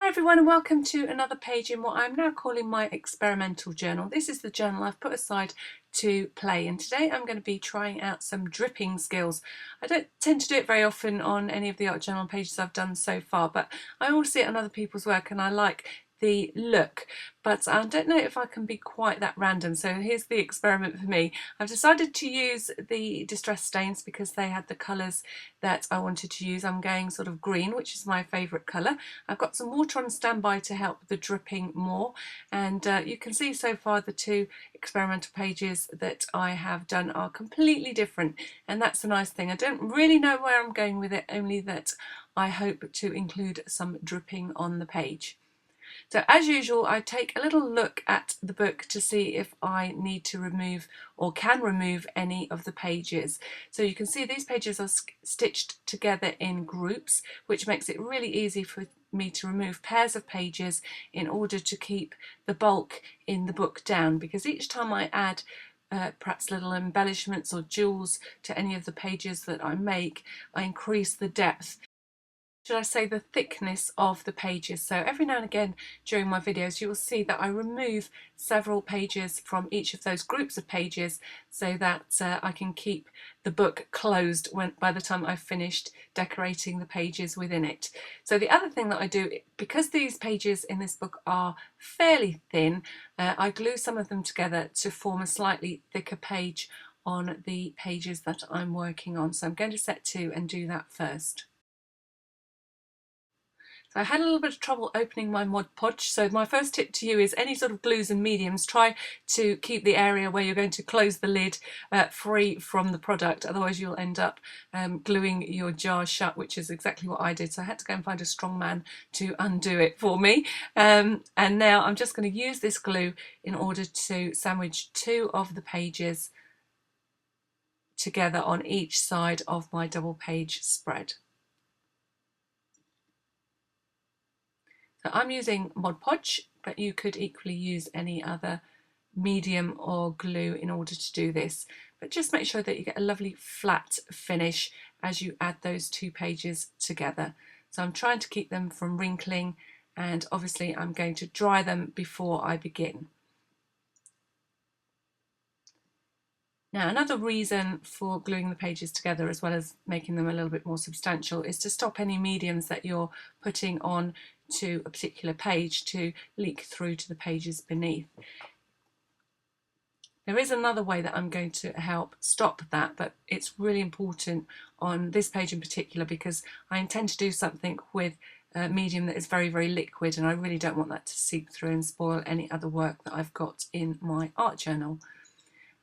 everyone, and welcome to another page in what I'm now calling my experimental journal. This is the journal I've put aside to play, and today I'm going to be trying out some dripping skills. I don't tend to do it very often on any of the art journal pages I've done so far, but I always see it on other people's work and I like the look, but I don't know if I can be quite that random. So here's the experiment for me. I've decided to use the distress stains because they had the colours that I wanted to use. I'm going sort of green, which is my favourite colour. I've got some water on standby to help the dripping more, and you can see so far the two experimental pages that I have done are completely different, and that's the nice thing. I don't really know where I'm going with it, only that I hope to include some dripping on the page. So as usual, I take a little look at the book to see if I need to remove or can remove any of the pages. So you can see these pages are stitched together in groups, which makes it really easy for me to remove pairs of pages in order to keep the bulk in the book down, because each time I add perhaps little embellishments or jewels to any of the pages that I make, I increase the depth, should I say the thickness of the pages. So every now and again during my videos you will see that I remove several pages from each of those groups of pages so that I can keep the book closed by the time I've finished decorating the pages within it. So the other thing that I do, because these pages in this book are fairly thin, I glue some of them together to form a slightly thicker page on the pages that I'm working on. So I'm going to set to and do that first. So I had a little bit of trouble opening my Mod Podge, so my first tip to you is any sort of glues and mediums, try to keep the area where you're going to close the lid free from the product, otherwise you'll end up gluing your jar shut, which is exactly what I did. So I had to go and find a strong man to undo it for me. And now I'm just going to use this glue in order to sandwich two of the pages together on each side of my double page spread. So I'm using Mod Podge, but you could equally use any other medium or glue in order to do this. But just make sure that you get a lovely flat finish as you add those two pages together. So I'm trying to keep them from wrinkling, and obviously I'm going to dry them before I begin. Now, another reason for gluing the pages together, as well as making them a little bit more substantial, is to stop any mediums that you're putting on to a particular page to leak through to the pages beneath. There is another way that I'm going to help stop that, but it's really important on this page in particular because I intend to do something with a medium that is very, very liquid, and I really don't want that to seep through and spoil any other work that I've got in my art journal.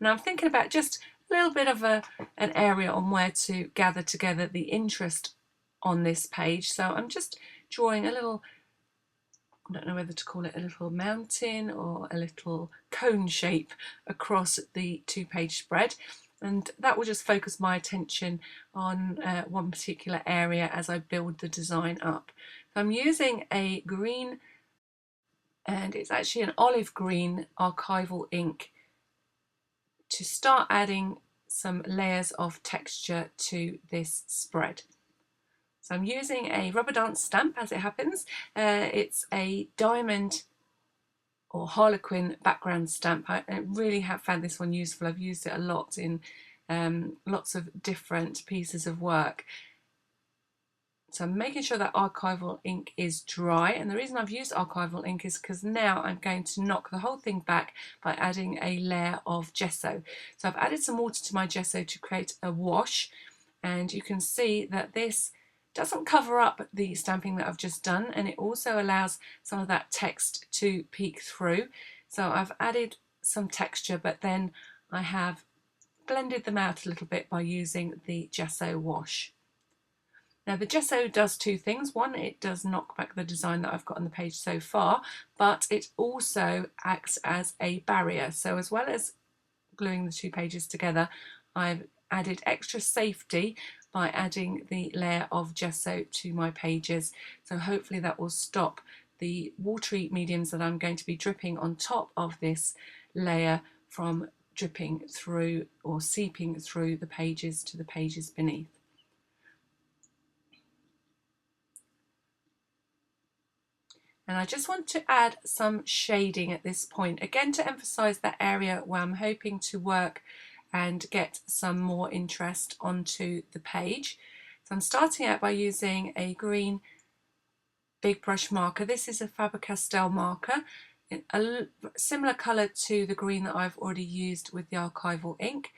Now I'm thinking about just a little bit of an area on where to gather together the interest on this page. So I'm just drawing a little, I don't know whether to call it a little mountain or a little cone shape across the two-page spread, and that will just focus my attention on one particular area as I build the design up. So I'm using a green, and it's actually an olive green archival ink, to start adding some layers of texture to this spread. So I'm using a rubber dance stamp, as it happens. It's a diamond or harlequin background stamp. I really have found this one useful. I've used it a lot in lots of different pieces of work. So I'm making sure that archival ink is dry, and the reason I've used archival ink is because now I'm going to knock the whole thing back by adding a layer of gesso. So I've added some water to my gesso to create a wash, and you can see that this doesn't cover up the stamping that I've just done, and it also allows some of that text to peek through. So I've added some texture, but then I have blended them out a little bit by using the gesso wash. Now the gesso does two things. One, it does knock back the design that I've got on the page so far, but it also acts as a barrier. So as well as gluing the two pages together, I've added extra safety by adding the layer of gesso to my pages. So hopefully that will stop the watery mediums that I'm going to be dripping on top of this layer from dripping through or seeping through the pages to the pages beneath. And I just want to add some shading at this point, again to emphasize that area where I'm hoping to work and get some more interest onto the page. So I'm starting out by using a green big brush marker. This is a Faber-Castell marker, a similar colour to the green that I've already used with the archival ink.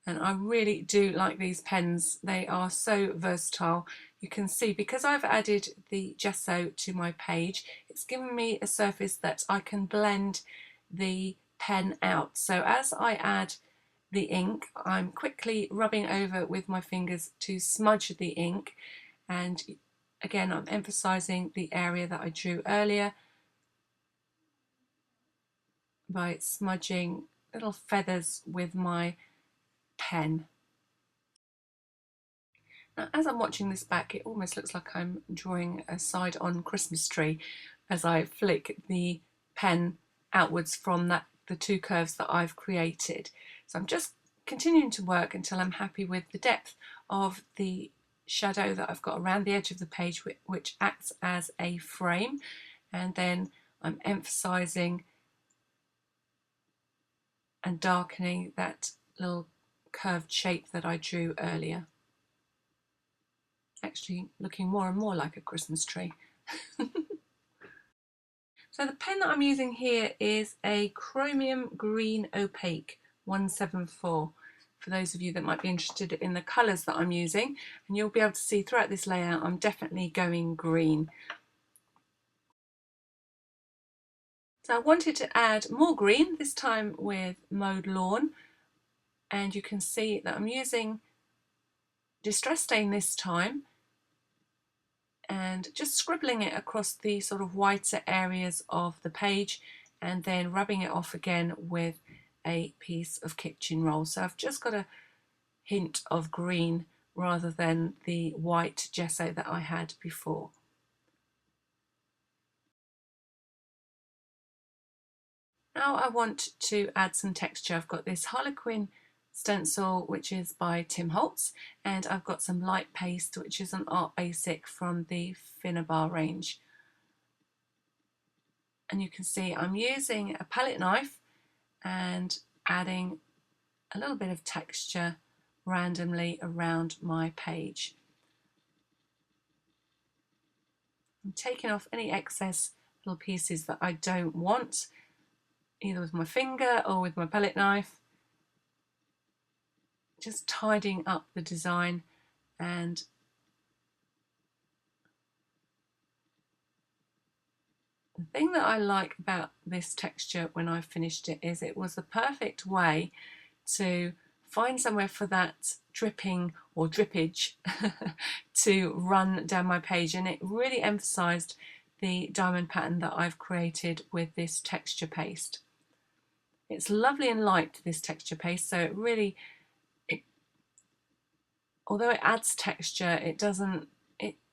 And I really do like these pens. They are so versatile. You can see, because I've added the gesso to my page, it's given me a surface that I can blend the pen out. So as I add the ink, I'm quickly rubbing over with my fingers to smudge the ink, and again I'm emphasizing the area that I drew earlier by smudging little feathers with my pen. Now, as I'm watching this back, it almost looks like I'm drawing a side-on Christmas tree as I flick the pen outwards from the two curves that I've created. So I'm just continuing to work until I'm happy with the depth of the shadow that I've got around the edge of the page, which acts as a frame, and then I'm emphasizing and darkening that little curved shape that I drew earlier. Actually looking more and more like a Christmas tree. So the pen that I'm using here is a chromium green opaque 174, for those of you that might be interested in the colours that I'm using, and you'll be able to see throughout this layout I'm definitely going green. So I wanted to add more green, this time with mowed lawn, and you can see that I'm using distress stain this time and just scribbling it across the sort of whiter areas of the page, and then rubbing it off again with a piece of kitchen roll. So I've just got a hint of green rather than the white gesso that I had before. Now I want to add some texture. I've got this Harlequin stencil, which is by Tim Holtz, and I've got some light paste, which is an art basic from the Finnabar range. And you can see I'm using a palette knife and adding a little bit of texture randomly around my page. I'm taking off any excess little pieces that I don't want, either with my finger or with my palette knife, just tidying up the design. And the thing that I like about this texture when I finished it is it was the perfect way to find somewhere for that dripping or drippage to run down my page, and it really emphasized the diamond pattern that I've created with this texture paste. It's lovely and light, this texture paste, so it really, although it adds texture,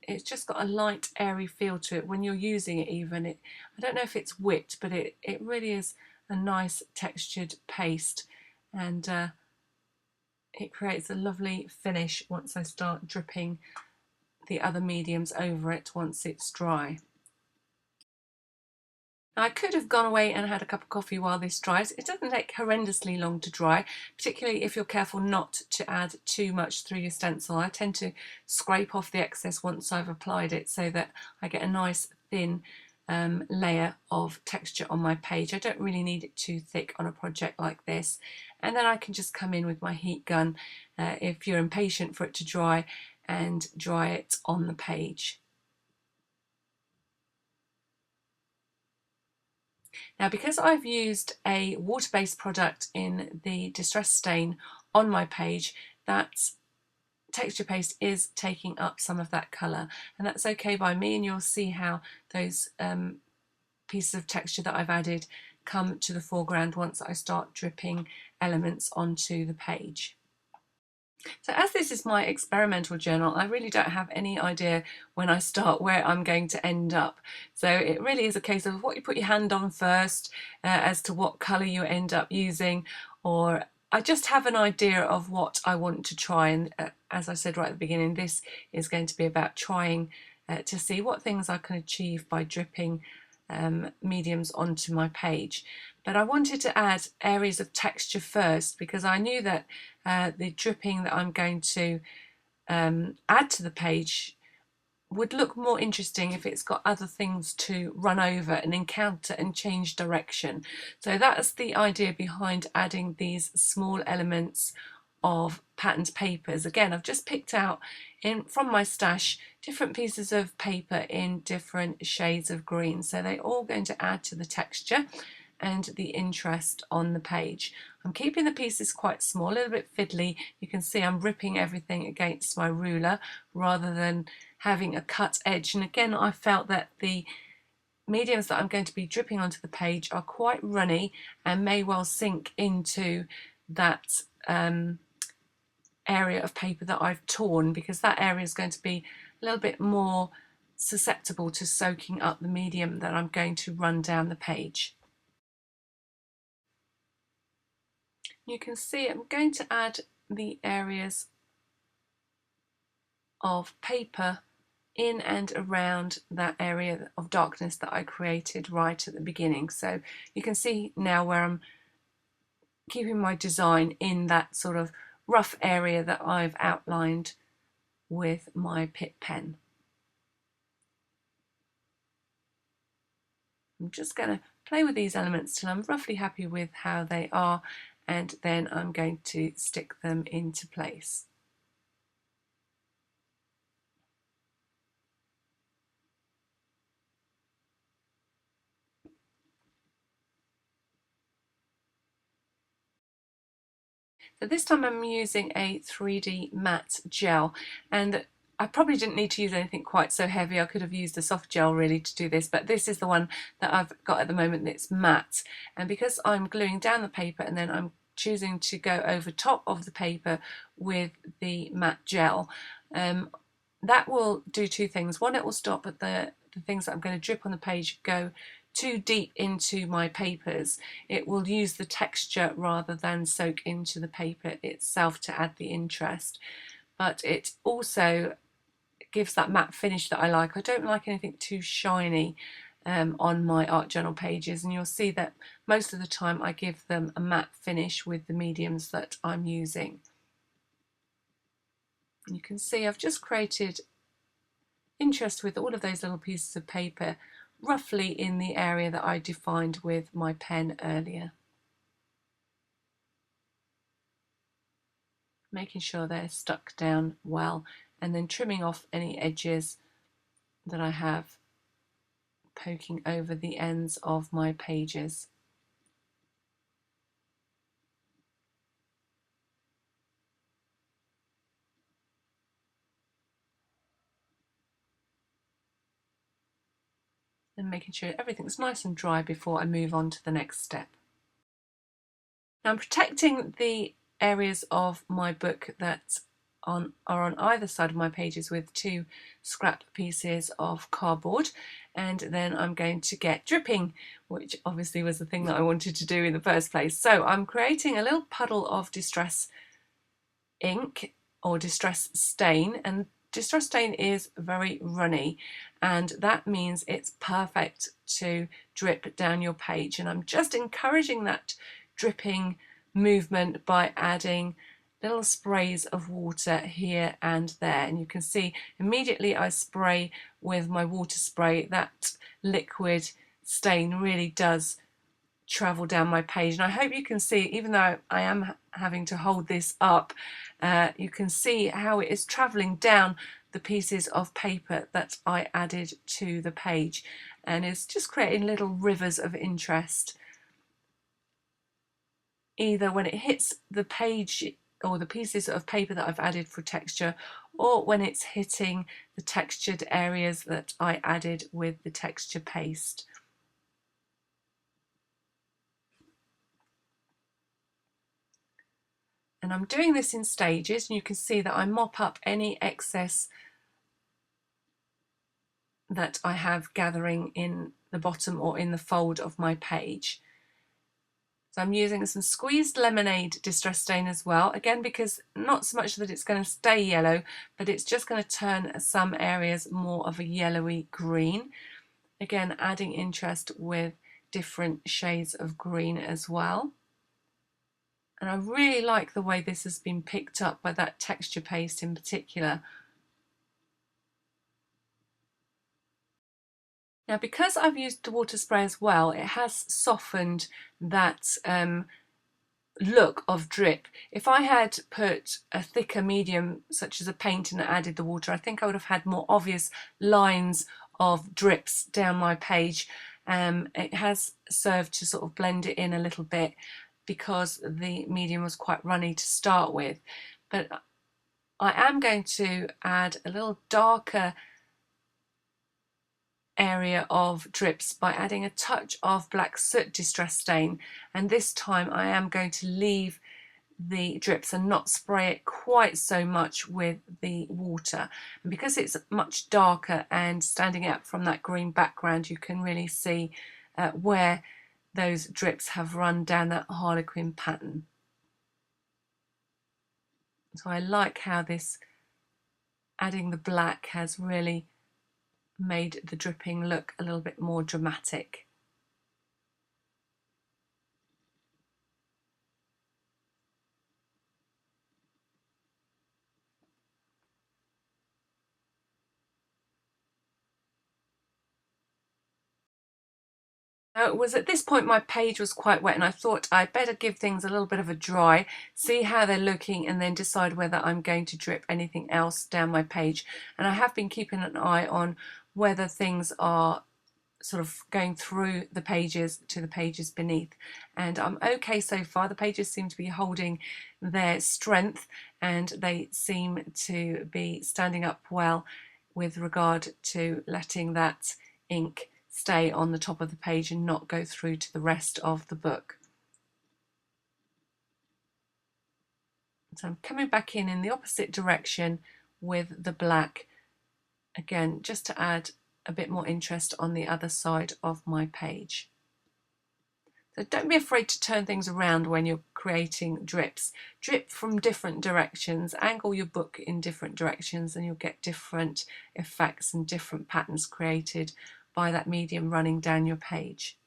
it's just got a light, airy feel to it when you're using it even. I don't know if it's whipped, but it really is a nice textured paste, and it creates a lovely finish once I start dripping the other mediums over it once it's dry. Now, I could have gone away and had a cup of coffee while this dries. It doesn't take horrendously long to dry, particularly if you're careful not to add too much through your stencil. I tend to scrape off the excess once I've applied it so that I get a nice thin layer of texture on my page. I don't really need it too thick on a project like this. And then I can just come in with my heat gun if you're impatient for it to dry, and dry it on the page. Now, because I've used a water-based product in the distress stain on my page, that texture paste is taking up some of that colour, and that's okay by me, and you'll see how those pieces of texture that I've added come to the foreground once I start dripping elements onto the page. So as this is my experimental journal, I really don't have any idea when I start where I'm going to end up. So it really is a case of what you put your hand on first as to what colour you end up using, or I just have an idea of what I want to try. And as I said right at the beginning, this is going to be about trying to see what things I can achieve by dripping mediums onto my page. But I wanted to add areas of texture first, because I knew that the dripping that I'm going to add to the page would look more interesting if it's got other things to run over and encounter and change direction. So that's the idea behind adding these small elements of patterned papers. Again, I've just picked out from my stash different pieces of paper in different shades of green, so they're all going to add to the texture and the interest on the page. I'm keeping the pieces quite small, a little bit fiddly. You can see I'm ripping everything against my ruler rather than having a cut edge. And again, I felt that the mediums that I'm going to be dripping onto the page are quite runny and may well sink into that area of paper that I've torn, because that area is going to be a little bit more susceptible to soaking up the medium that I'm going to run down the page. You can see I'm going to add the areas of paper in and around that area of darkness that I created right at the beginning. So you can see now where I'm keeping my design in that sort of rough area that I've outlined with my Pitt pen. I'm just going to play with these elements till I'm roughly happy with how they are, and then I'm going to stick them into place. So this time I'm using a 3D matte gel, and I probably didn't need to use anything quite so heavy. I could have used a soft gel really to do this, but this is the one that I've got at the moment that's matte. And because I'm gluing down the paper and then I'm choosing to go over top of the paper with the matte gel, that will do two things. One, it will stop at the things that I'm going to drip on the page go too deep into my papers. It will use the texture rather than soak into the paper itself to add the interest. But it also gives that matte finish that I like. I don't like anything too shiny on my art journal pages, and you'll see that most of the time I give them a matte finish with the mediums that I'm using. And you can see I've just created interest with all of those little pieces of paper roughly in the area that I defined with my pen earlier. Making sure they're stuck down well, and then trimming off any edges that I have poking over the ends of my pages. And making sure everything's nice and dry before I move on to the next step. Now I'm protecting the areas of my book that are on either side of my pages with two scrap pieces of cardboard, and then I'm going to get dripping, which obviously was the thing that I wanted to do in the first place. So I'm creating a little puddle of distress ink or distress stain, and distress stain is very runny, and that means it's perfect to drip down your page. And I'm just encouraging that dripping movement by adding little sprays of water here and there. And you can see immediately I spray with my water spray, that liquid stain really does travel down my page. And I hope you can see, even though I am having to hold this up, you can see how it is traveling down the pieces of paper that I added to the page, and it's just creating little rivers of interest, either when it hits the page or the pieces of paper that I've added for texture, or when it's hitting the textured areas that I added with the texture paste. And I'm doing this in stages, and you can see that I mop up any excess that I have gathering in the bottom or in the fold of my page. So I'm using some squeezed lemonade distress stain as well, again because not so much that it's going to stay yellow, but it's just going to turn some areas more of a yellowy green. Again, adding interest with different shades of green as well. And I really like the way this has been picked up by that texture paste in particular. Now, because I've used the water spray as well, it has softened that look of drip. If I had put a thicker medium such as a paint and added the water, I think I would have had more obvious lines of drips down my page. It has served to sort of blend it in a little bit because the medium was quite runny to start with. But I am going to add a little darker area of drips by adding a touch of black soot distress stain, and this time I am going to leave the drips and not spray it quite so much with the water. And because it's much darker and standing out from that green background, you can really see where those drips have run down that harlequin pattern. So I like how this adding the black has really made the dripping look a little bit more dramatic. Now, it was at this point my page was quite wet and I thought I'd better give things a little bit of a dry, see how they're looking, and then decide whether I'm going to drip anything else down my page. And I have been keeping an eye on whether things are sort of going through the pages to the pages beneath, and I'm okay so far. The pages seem to be holding their strength and they seem to be standing up well with regard to letting that ink stay on the top of the page and not go through to the rest of the book. So I'm coming back in the opposite direction with the black, again just to add a bit more interest on the other side of my page. So don't be afraid to turn things around when you're creating drips. Drip from different directions, angle your book in different directions, and you'll get different effects and different patterns created by that medium running down your page.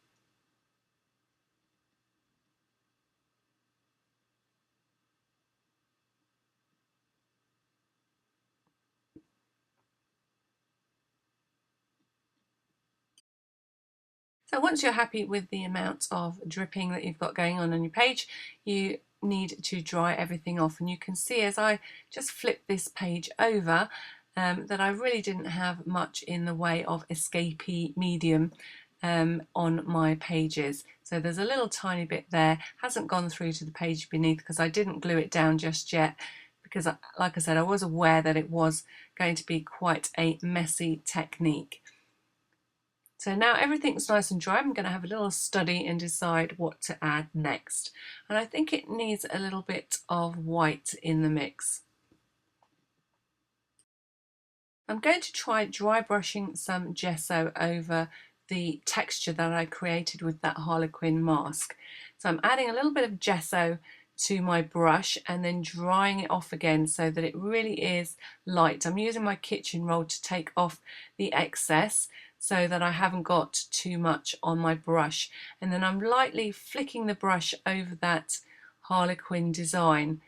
So once you're happy with the amount of dripping that you've got going on your page, you need to dry everything off. And you can see as I just flip this page over that I really didn't have much in the way of escapee medium on my pages. So there's a little tiny bit there, hasn't gone through to the page beneath because I didn't glue it down just yet, because like I said, I was aware that it was going to be quite a messy technique. So now everything's nice and dry, I'm going to have a little study and decide what to add next. And I think it needs a little bit of white in the mix. I'm going to try dry brushing some gesso over the texture that I created with that harlequin mask. So I'm adding a little bit of gesso to my brush and then drying it off again so that it really is light. I'm using my kitchen roll to take off the excess so that I haven't got too much on my brush, and then I'm lightly flicking the brush over that harlequin design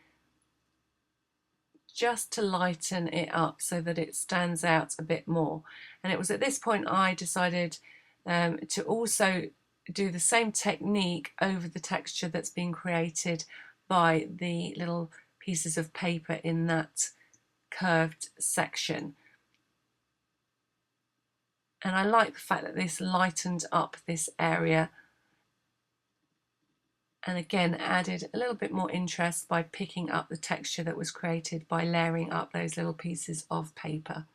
just to lighten it up so that it stands out a bit more. And it was at this point I decided to also do the same technique over the texture that's been created by the little pieces of paper in that curved section. And I like the fact that this lightened up this area, and again added a little bit more interest by picking up the texture that was created by layering up those little pieces of paper.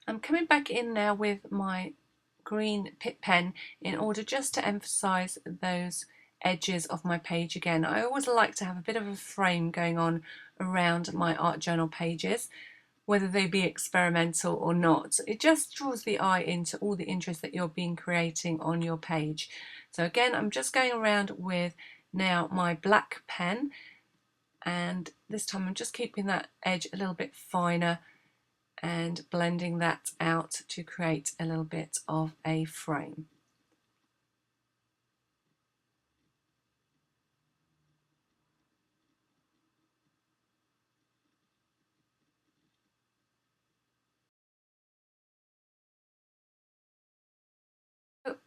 I'm coming back in now with my green Pitt pen in order just to emphasize those edges of my page again. I always like to have a bit of a frame going on around my art journal pages, whether they be experimental or not. It just draws the eye into all the interest that you're creating on your page. So again, I'm just going around with now my black pen, and this time I'm just keeping that edge a little bit finer and blending that out to create a little bit of a frame.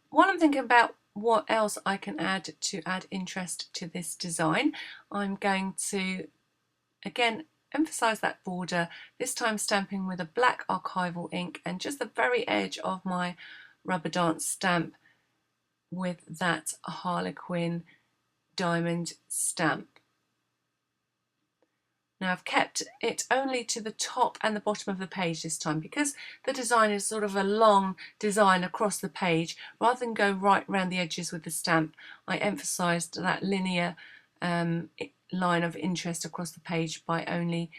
While I'm thinking about what else I can add to add interest to this design, I'm going to again emphasize that border, this time stamping with a black archival ink and just the very edge of my rubber dance stamp with that Harlequin diamond stamp. Now I've kept it only to the top and the bottom of the page this time, because the design is sort of a long design across the page. Rather than go right around the edges with the stamp, I emphasised that linear line of interest across the page by only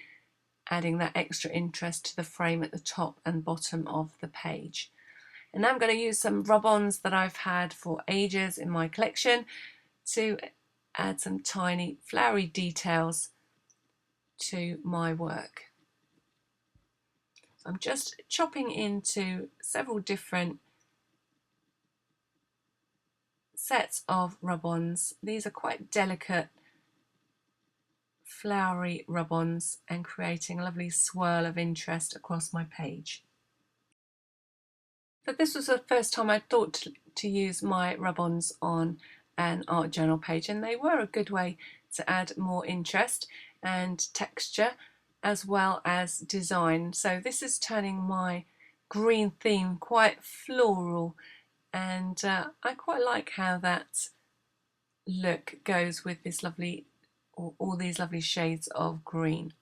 adding that extra interest to the frame at the top and bottom of the page. And now I'm going to use some rub-ons that I've had for ages in my collection to add some tiny flowery details to my work. So I'm just chopping into several different sets of rub-ons. These are quite delicate flowery rub-ons and creating a lovely swirl of interest across my page. But this was the first time I thought to use my rub-ons on an art journal page, and they were a good way to add more interest and texture as well as design. So this is turning my green theme quite floral, and I quite like how that look goes with this lovely, all these lovely shades of green.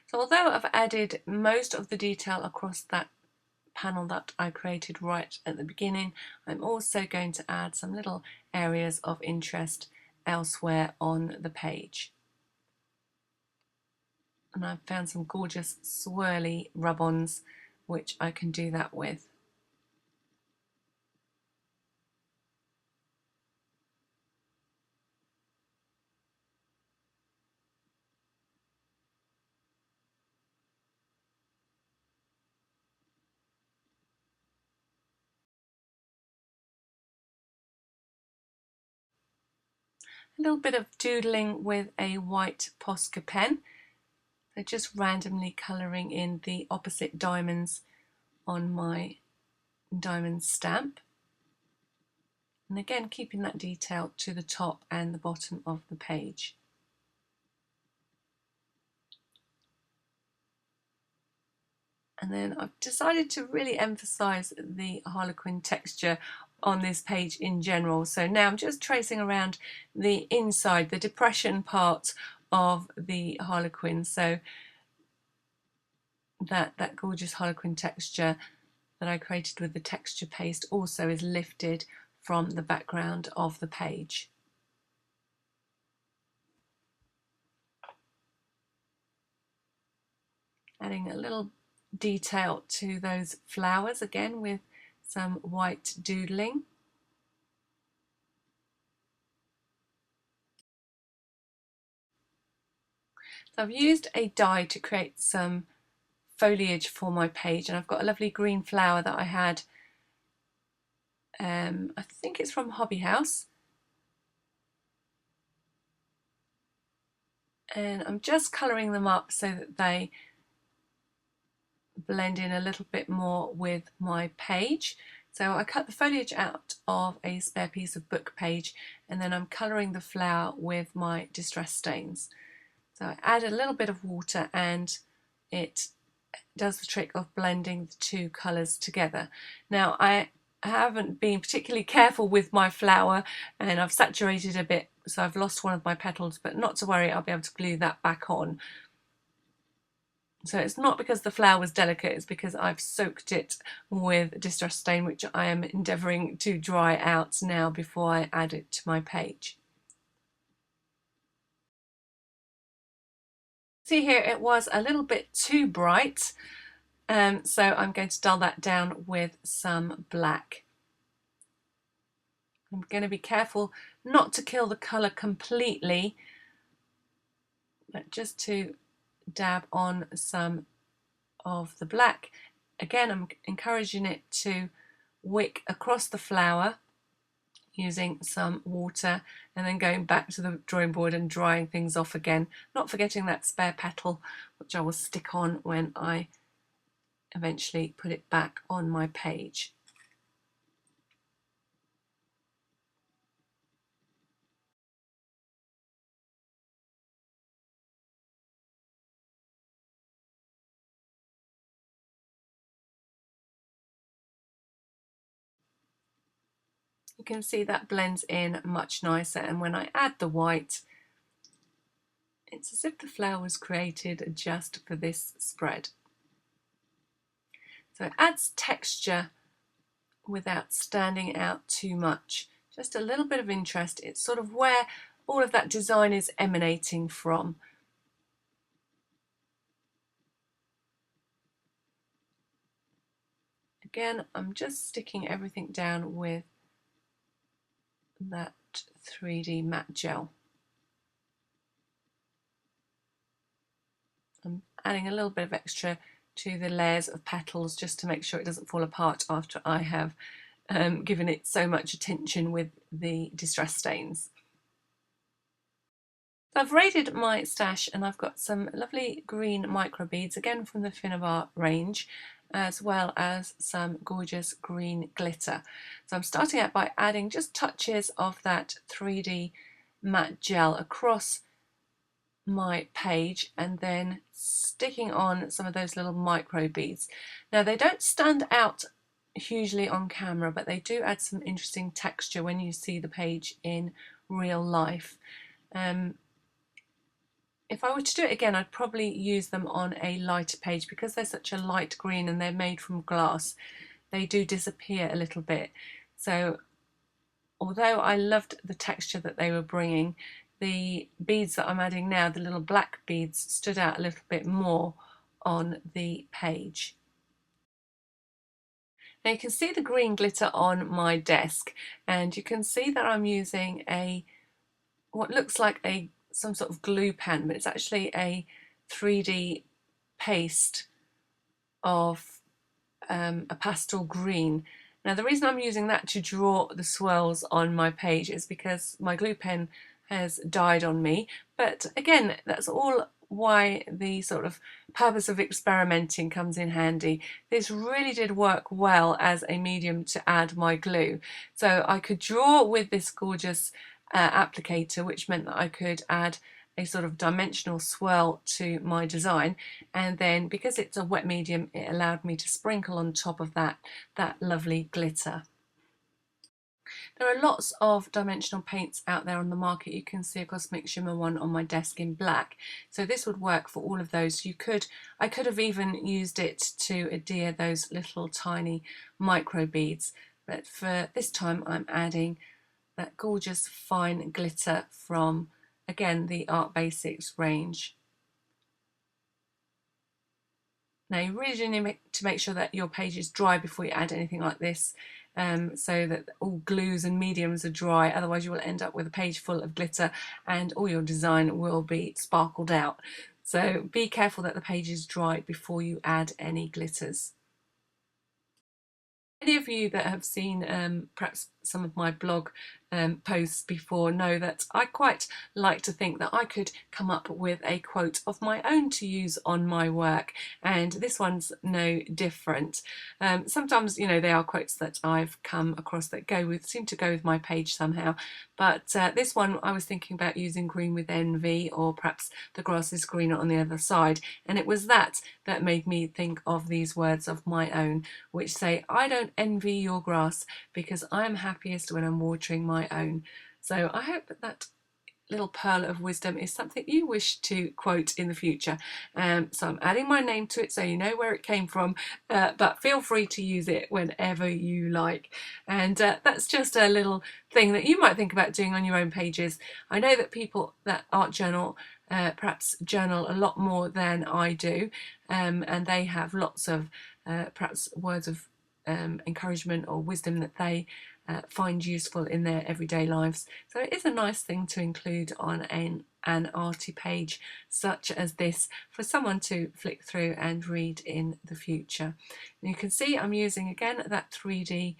So although I've added most of the detail across that panel that I created right at the beginning, I'm also going to add some little areas of interest elsewhere on the page. And I've found some gorgeous swirly rub-ons which I can do that with. A little bit of doodling with a white Posca pen. So just randomly colouring in the opposite diamonds on my diamond stamp. And again, keeping that detail to the top and the bottom of the page. And then I've decided to really emphasize the Harlequin texture on this page in general. So now I'm just tracing around the inside, the depression part of the Harlequin. So that gorgeous Harlequin texture that I created with the texture paste also is lifted from the background of the page. Adding a little detail to those flowers again with some white doodling. So I've used a die to create some foliage for my page, and I've got a lovely green flower that I had, I think it's from Hobby House, and I'm just colouring them up so that they blend in a little bit more with my page. So I cut the foliage out of a spare piece of book page, and then I'm colouring the flower with my distress stains. So I add a little bit of water and it does the trick of blending the two colours together. Now I haven't been particularly careful with my flower and I've saturated a bit, so I've lost one of my petals, but not to worry, I'll be able to glue that back on. So it's not because the flower was delicate, it's because I've soaked it with distress stain, which I am endeavouring to dry out now before I add it to my page. See here, it was a little bit too bright, so I'm going to dull that down with some black. I'm going to be careful not to kill the colour completely, but just to dab on some of the black. Again, I'm encouraging it to wick across the flower using some water and then going back to the drawing board and drying things off again, not forgetting that spare petal, which I will stick on when I eventually put it back on my page. You can see that blends in much nicer, and when I add the white, it's as if the flower was created just for this spread. So it adds texture without standing out too much. Just a little bit of interest. It's sort of where all of that design is emanating from. Again, I'm just sticking everything down with that 3D matte gel. I'm adding a little bit of extra to the layers of petals just to make sure it doesn't fall apart after I have given it so much attention with the distress stains. I've raided my stash and I've got some lovely green microbeads, again from the Finnabar range, as well as some gorgeous green glitter. So I'm starting out by adding just touches of that 3D matte gel across my page and then sticking on some of those little micro beads. Now they don't stand out hugely on camera, but they do add some interesting texture when you see the page in real life. If I were to do it again, I'd probably use them on a lighter page because they're such a light green and they're made from glass. They do disappear a little bit. So although I loved the texture that they were bringing, the beads that I'm adding now, the little black beads, stood out a little bit more on the page. Now you can see the green glitter on my desk, and you can see that I'm using what looks like some sort of glue pen, but it's actually a 3D paste of a pastel green. Now the reason I'm using that to draw the swirls on my page is because my glue pen has died on me, but again, that's all why the sort of purpose of experimenting comes in handy. This really did work well as a medium to add my glue. So I could draw with this gorgeous applicator, which meant that I could add a sort of dimensional swirl to my design, and then because it's a wet medium, it allowed me to sprinkle on top of that lovely glitter. There are lots of dimensional paints out there on the market. You can see a Cosmic Shimmer one on my desk in black, so this would work for all of those. I could have even used it to adhere those little tiny micro beads, but for this time I'm adding that gorgeous fine glitter from, again, the Art Basics range. Now you really do need to make sure that your page is dry before you add anything like this, so that all glues and mediums are dry, otherwise you will end up with a page full of glitter and all your design will be sparkled out. So be careful that the page is dry before you add any glitters. Any of you that have seen perhaps some of my blog posts before know that I quite like to think that I could come up with a quote of my own to use on my work, and this one's no different. Sometimes, you know, they are quotes that I've come across that seem to go with my page somehow, but this one I was thinking about using green with envy, or perhaps the grass is greener on the other side, and it was that made me think of these words of my own, which say, I don't envy your grass because I am happiest when I'm watering my own. So I hope that little pearl of wisdom is something you wish to quote in the future. So I'm adding my name to it so you know where it came from, but feel free to use it whenever you like. And that's just a little thing that you might think about doing on your own pages. I know that people that art journal perhaps journal a lot more than I do, and they have lots of perhaps words of encouragement or wisdom that they find useful in their everyday lives. So it is a nice thing to include on an arty page such as this for someone to flick through and read in the future. And you can see I'm using again that 3D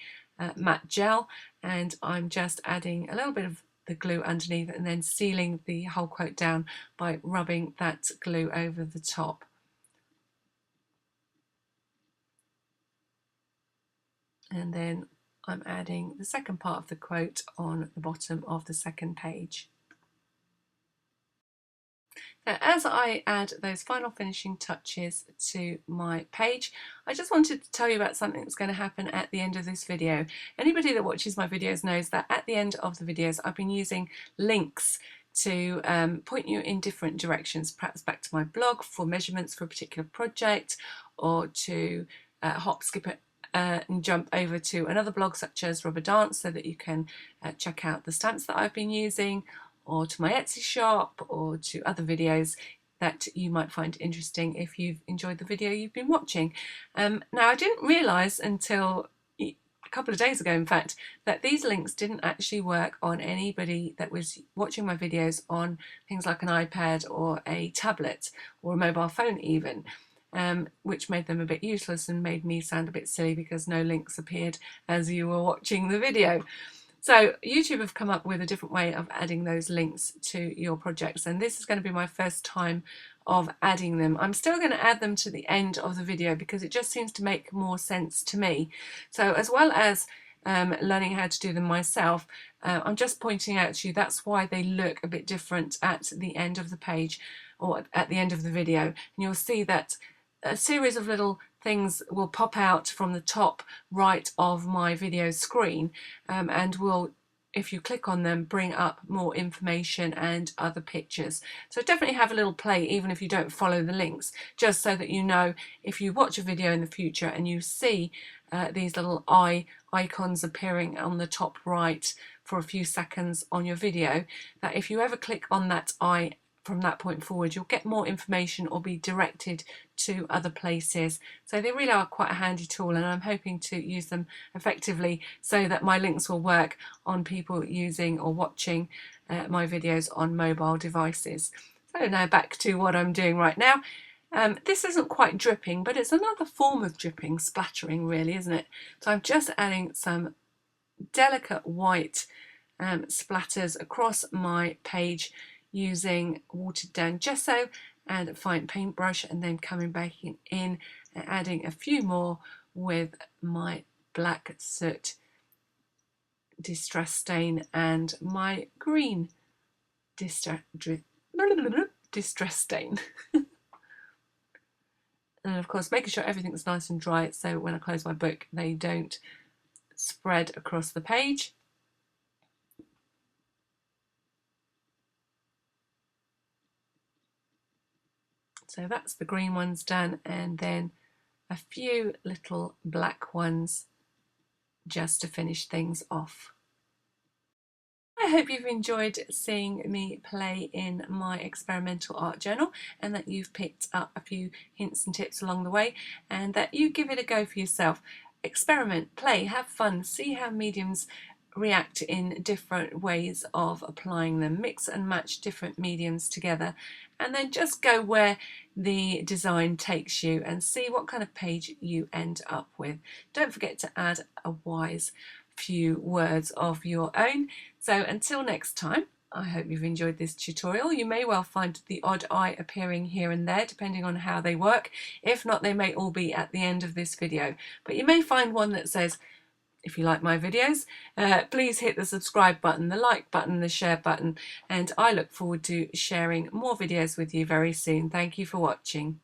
matte gel, and I'm just adding a little bit of the glue underneath and then sealing the whole quote down by rubbing that glue over the top. And then I'm adding the second part of the quote on the bottom of the second page. Now, as I add those final finishing touches to my page, I just wanted to tell you about something that's going to happen at the end of this video. Anybody that watches my videos knows that at the end of the videos I've been using links to point you in different directions, perhaps back to my blog for measurements for a particular project, or to hop, skip it, and jump over to another blog such as Rubber Dance so that you can check out the stamps that I've been using, or to my Etsy shop, or to other videos that you might find interesting if you've enjoyed the video you've been watching. Now, I didn't realise until a couple of days ago, in fact, that these links didn't actually work on anybody that was watching my videos on things like an iPad or a tablet or a mobile phone even. Which made them a bit useless and made me sound a bit silly because no links appeared as you were watching the video. So YouTube have come up with a different way of adding those links to your projects, and this is going to be my first time of adding them. I'm still going to add them to the end of the video because it just seems to make more sense to me. So as well as learning how to do them myself, I'm just pointing out to you that's why they look a bit different at the end of the page or at the end of the video. And you'll see that a series of little things will pop out from the top right of my video screen, and will, if you click on them, bring up more information and other pictures. So definitely have a little play even if you don't follow the links, just so that you know if you watch a video in the future and you see these little icons appearing on the top right for a few seconds on your video, that if you ever click on that eye from that point forward, you'll get more information or be directed to other places. So they really are quite a handy tool, and I'm hoping to use them effectively so that my links will work on people using or watching my videos on mobile devices. So now back to what I'm doing right now. This isn't quite dripping, but it's another form of dripping, splattering really, isn't it? So I'm just adding some delicate white splatters across my page using watered down gesso and a fine paintbrush, and then coming back in and adding a few more with my black soot distress stain and my green distress stain. And of course making sure everything's nice and dry so when I close my book they don't spread across the page. So that's the green ones done, and then a few little black ones just to finish things off. I hope you've enjoyed seeing me play in my experimental art journal, and that you've picked up a few hints and tips along the way, and that you give it a go for yourself. Experiment, play, have fun, see how mediums react in different ways of applying them. Mix and match different mediums together, and then just go where the design takes you and see what kind of page you end up with. Don't forget to add a wise few words of your own. So until next time, I hope you've enjoyed this tutorial. You may well find the odd eye appearing here and there depending on how they work. If not, they may all be at the end of this video. But you may find one that says, if you like my videos, please hit the subscribe button, the like button, the share button, and I look forward to sharing more videos with you very soon. Thank you for watching.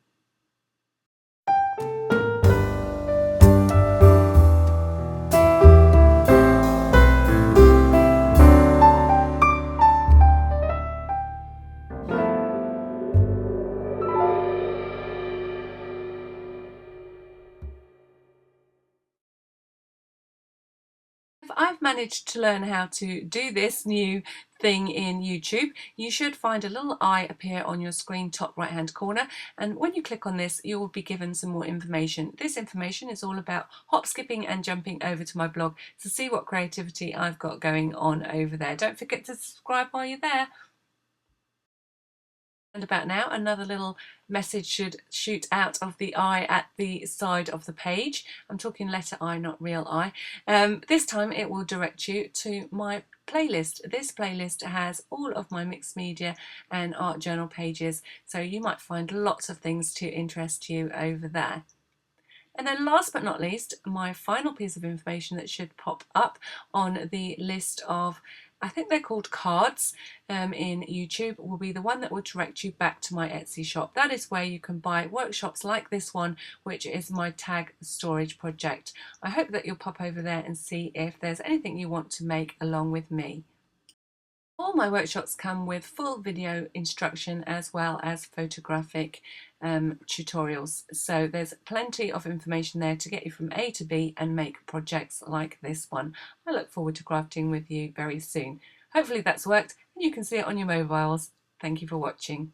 If I've managed to learn how to do this new thing in YouTube, you should find a little eye appear on your screen top right hand corner, and when you click on this you will be given some more information. This information is all about hop skipping and jumping over to my blog to see what creativity I've got going on over there. Don't forget to subscribe while you're there. And about now, another little message should shoot out of the eye at the side of the page. I'm talking letter I, not real I. This time it will direct you to my playlist. This playlist has all of my mixed media and art journal pages, so you might find lots of things to interest you over there. And then last but not least, my final piece of information that should pop up on the list of, I think they're called cards in YouTube, will be the one that will direct you back to my Etsy shop. That is where you can buy workshops like this one, which is my tag storage project. I hope that you'll pop over there and see if there's anything you want to make along with me. All my workshops come with full video instruction as well as photographic tutorials. So there's plenty of information there to get you from A to B and make projects like this one. I look forward to crafting with you very soon. Hopefully that's worked and you can see it on your mobiles. Thank you for watching.